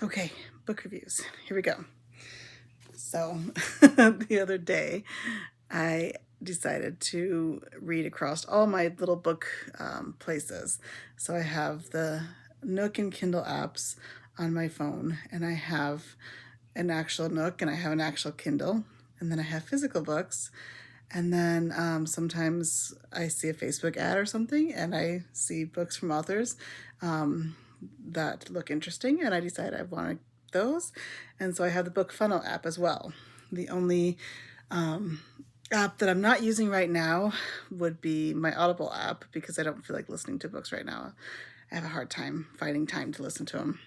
Okay, book reviews. Here we go. So the other day, I decided to read across all my little book places. So I have the Nook and Kindle apps on my phone, and I have an actual Nook, and I have an actual Kindle, and then I have physical books. And then sometimes I see a Facebook ad or something, and I see books from authors that look interesting, and I decide I want those. And so I have the Book Funnel app as well. The only app that I'm not using right now would be my Audible app, because I don't feel like listening to books right now. I have a hard time finding time to listen to them,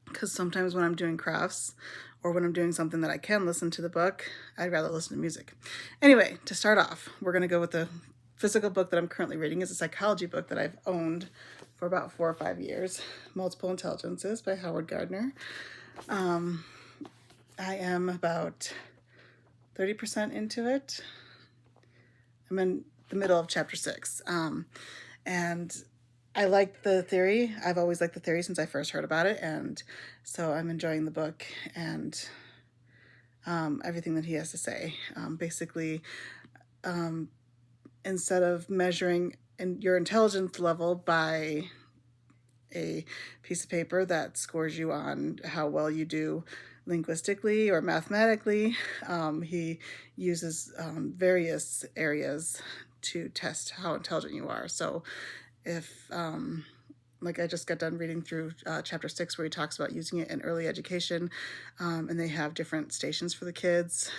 because sometimes when I'm doing crafts or when I'm doing something that I can listen to the book, I'd rather listen to music. Anyway, to start off, we're going to go with the physical book that I'm currently reading. Is a psychology book that I've owned for about 4 or 5 years, Multiple Intelligences by Howard Gardner. I am about 30% into it. I'm in the middle of chapter 6. And I like the theory. I've always liked the theory since I first heard about it. And so I'm enjoying the book and everything that he has to say. Basically, instead of measuring your intelligence level by a piece of paper that scores you on how well you do linguistically or mathematically, he uses various areas to test how intelligent you are. So if like I just got done reading through chapter 6, where he talks about using it in early education, and they have different stations for the kids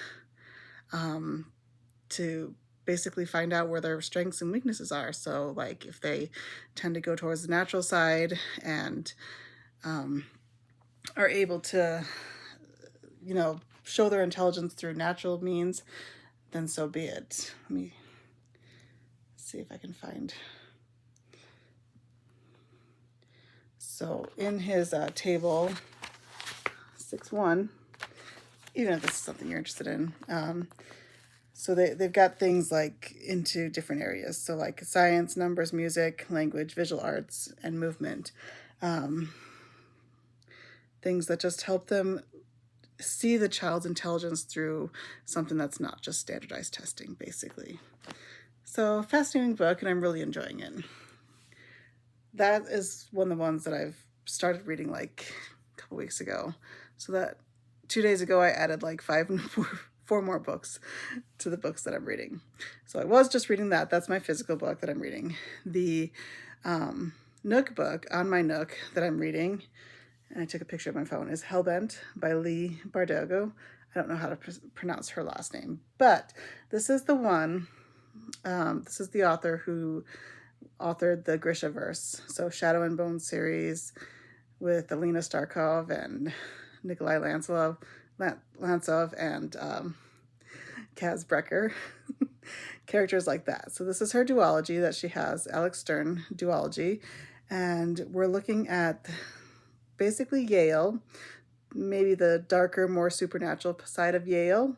to basically find out where their strengths and weaknesses are. So like if they tend to go towards the natural side and are able to, show their intelligence through natural means, then so be it. Let me see if I can find. So in his table 6.1, even if this is something you're interested in, so they've got things like into different areas. So like science, numbers, music, language, visual arts, and movement. Things that just help them see the child's intelligence through something that's not just standardized testing, basically. So fascinating book, and I'm really enjoying it. That is one of the ones that I've started reading like a couple weeks ago. So that 2 days ago, I added like 4 more books to the books that I'm reading. So I was just reading that. That's my physical book that I'm reading. The Nook book on my Nook that I'm reading, and I took a picture of my phone, is Hellbent by Leigh Bardugo. I don't know how to pronounce her last name, but this is the one, this is the author who authored the Grishaverse, so Shadow and Bone series with Alina Starkov and Nikolai Lantsov and Kaz Brecker, characters like that. So this is her duology that she has, Alex Stern duology, and we're looking at basically Yale, maybe the darker, more supernatural side of Yale.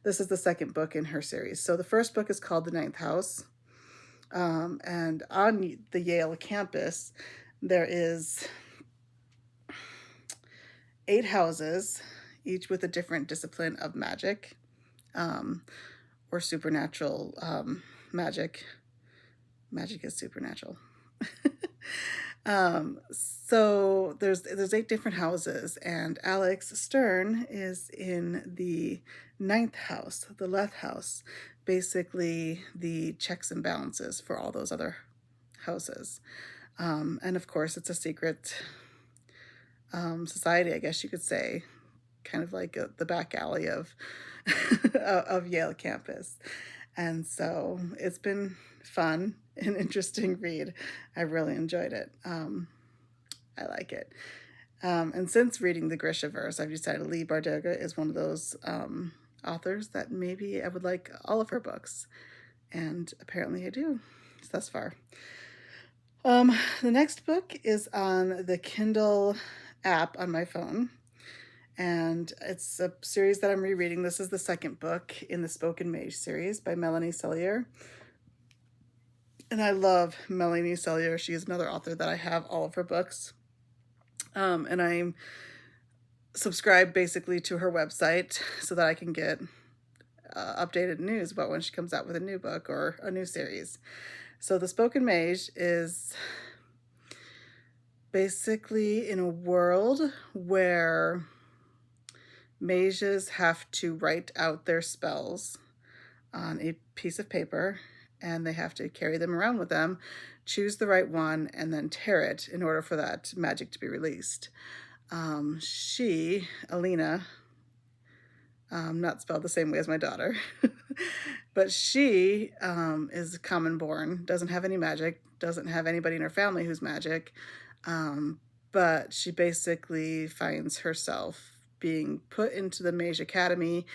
This is the second book in her series. So the first book is called The Ninth House. And on the Yale campus, there is 8 houses, each with a different discipline of magic, or supernatural magic. Magic is supernatural. So there's 8 different houses, and Alex Stern is in the 9th house, the left house, basically the checks and balances for all those other houses. And of course, it's a secret society, I guess you could say, kind of like the back alley of of Yale campus. And so it's been fun, an interesting read. I really enjoyed it. I like it. And since reading the Grishaverse, I've decided Leigh Bardugo is one of those authors that maybe I would like all of her books. And apparently I do, thus far. The next book is on the Kindle app on my phone. And it's a series that I'm rereading. This is the second book in the Spoken Mage series by Melanie Cellier. And I love Melanie Cellier. She is another author that I have all of her books. And I'm subscribe basically to her website so that I can get updated news about when she comes out with a new book or a new series. So The Spoken Mage is basically in a world where mages have to write out their spells on a piece of paper, and they have to carry them around with them, choose the right one, and then tear it in order for that magic to be released. Alina, not spelled the same way as my daughter, but she is common born, doesn't have any magic, doesn't have anybody in her family who's magic, but she basically finds herself being put into the Mage Academy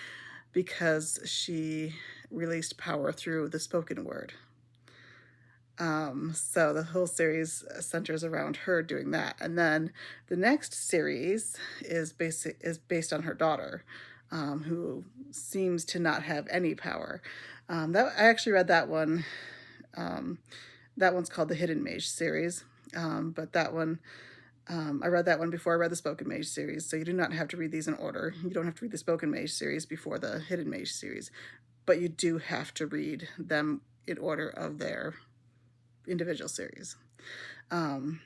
because she released power through the spoken word. So the whole series centers around her doing that. And then the next series is based on her daughter, who seems to not have any power. I actually read that one. That one's called the Hidden Mage series. But that one, I read that one before I read the Spoken Mage series. So you do not have to read these in order. You don't have to read the Spoken Mage series before the Hidden Mage series, but you do have to read them in order of their individual series to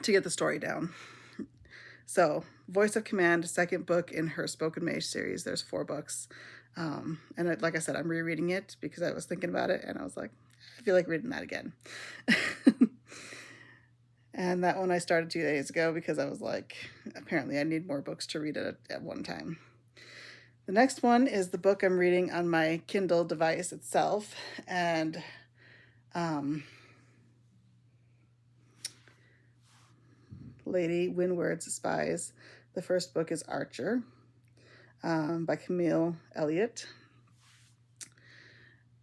get the story down. So Voice of Command, second book in her Spoken Mage series. There's 4 books. And like I said, I'm rereading it because I was thinking about it and I was like, I feel like reading that again. And that one I started 2 days ago because I was like, apparently I need more books to read at one time. The next one is the book I'm reading on my Kindle device itself. And Lady Wynwood's Spies. The first book is Archer by Camille, Elliot.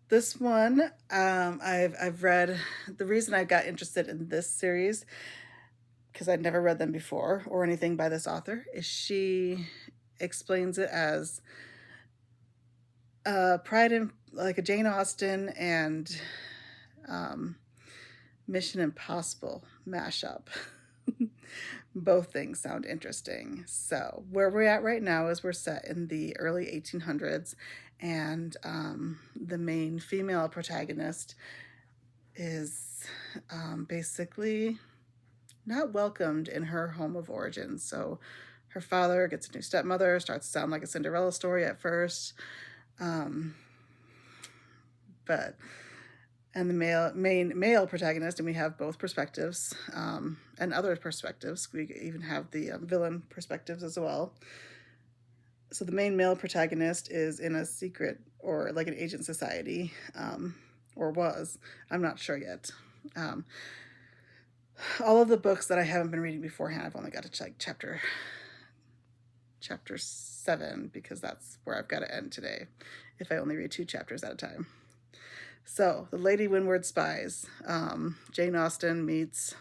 This one I've read. The reason I got interested in this series, because I'd never read them before or anything by this author, is she explains it as Pride in, like a Jane Austen and Mission Impossible mashup. Both things sound interesting. So where we're at right now is we're set in the early 1800s, and the main female protagonist is basically not welcomed in her home of origin. So her father gets a new stepmother, starts to sound like a Cinderella story at first, and the main male protagonist, and we have both perspectives and other perspectives. We even have the villain perspectives as well. So the main male protagonist is in a secret or like an agent society, or was. I'm not sure yet. All of the books that I haven't been reading beforehand, I've only got to check chapter 7 because that's where I've got to end today if I only read 2 chapters at a time. So, the Lady Wynwood Spies. Jane Austen meets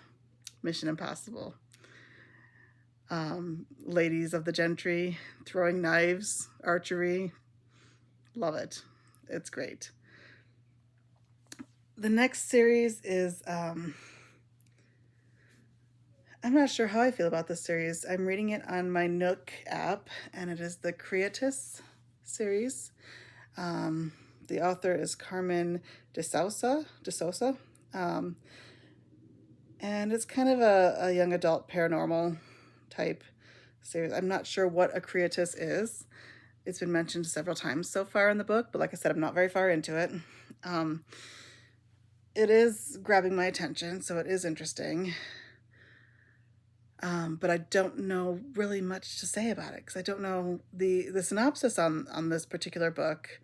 Mission Impossible. Ladies of the gentry, throwing knives, archery. Love it. It's great. The next series is, I'm not sure how I feel about this series. I'm reading it on my Nook app, and it is the Creatus series. The author is Carmen Desousa, and it's kind of a young adult paranormal type series. I'm not sure what a Creatus is. It's been mentioned several times so far in the book, but like I said, I'm not very far into it. It is grabbing my attention, so it is interesting. But I don't know really much to say about it because I don't know the synopsis on this particular book.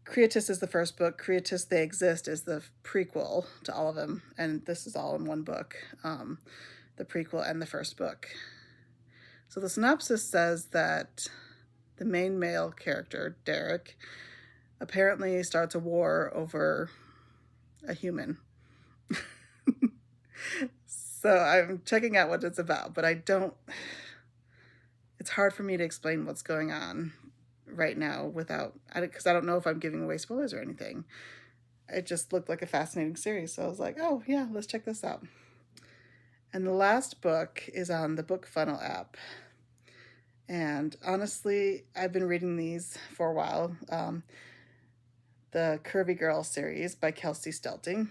Creatus is the first book. Creatus They Exist is the prequel to all of them, and this is all in one book, the prequel and the first book. So the synopsis says that the main male character, Derek, apparently starts a war over a human. So I'm checking out what it's about, but it's hard for me to explain what's going on right now because I don't know if I'm giving away spoilers or anything. It just looked like a fascinating series, so I was like, oh yeah, let's check this out. And the last book is on the Book Funnel app, And honestly, I've been reading these for a while. The Curvy Girl series by Kelsie Stelting.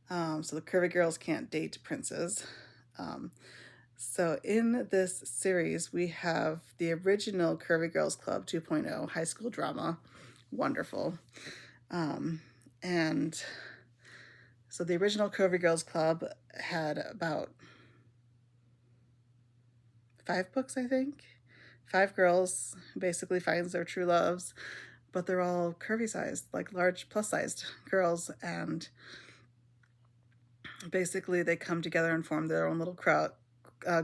So the Curvy Girls Can't Date Princes. So in this series, we have the original Curvy Girls Club 2.0 high school drama. Wonderful. And so the original Curvy Girls Club had about 5 books, I think. 5 girls basically finds their true loves, but they're all curvy sized, like large plus sized girls, and basically they come together and form their own little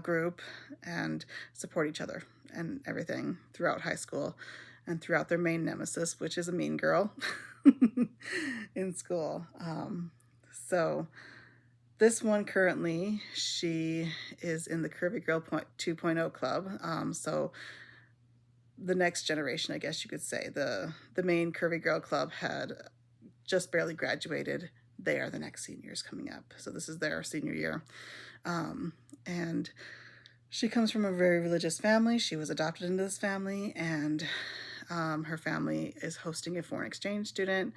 group and support each other and everything throughout high school and throughout their main nemesis, which is a mean girl in school. So this one currently, she is in the Curvy Girl 2.0 club. So the next generation, I guess you could say, the main Curvy Girl club had just barely graduated. They are the next seniors coming up. So this is their senior year. And she comes from a very religious family. She was adopted into this family, and her family is hosting a foreign exchange student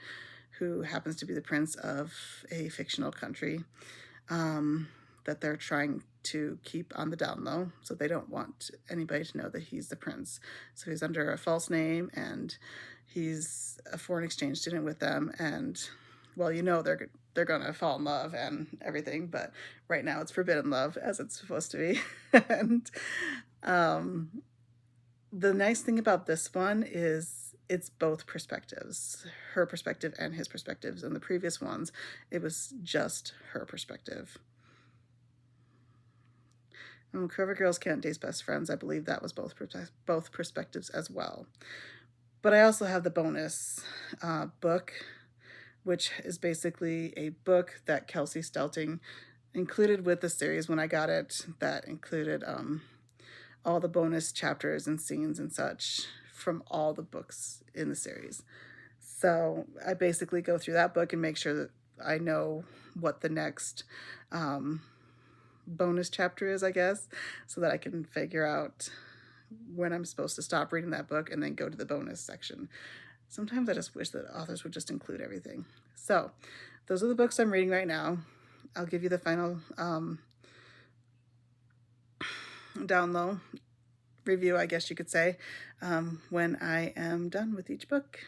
who happens to be the prince of a fictional country that they're trying to keep on the down low. So they don't want anybody to know that he's the prince. So he's under a false name, and he's a foreign exchange student with them. And well, you know, they're gonna fall in love and everything, but right now it's forbidden love, as it's supposed to be. And the nice thing about this one is it's both perspectives, her perspective and his perspectives. In the previous ones, it was just her perspective. Curvy Girls Can't Date Best Friends, I believe that was both perspectives as well. But I also have the bonus book, which is basically a book that Kelsie Stelting included with the series when I got it, that included all the bonus chapters and scenes and such from all the books in the series. So I basically go through that book and make sure that I know what the next bonus chapter is, I guess, so that I can figure out when I'm supposed to stop reading that book and then go to the bonus section. Sometimes I just wish that authors would just include everything. So those are the books I'm reading right now. I'll give you the final down low review, I guess you could say, when I am done with each book.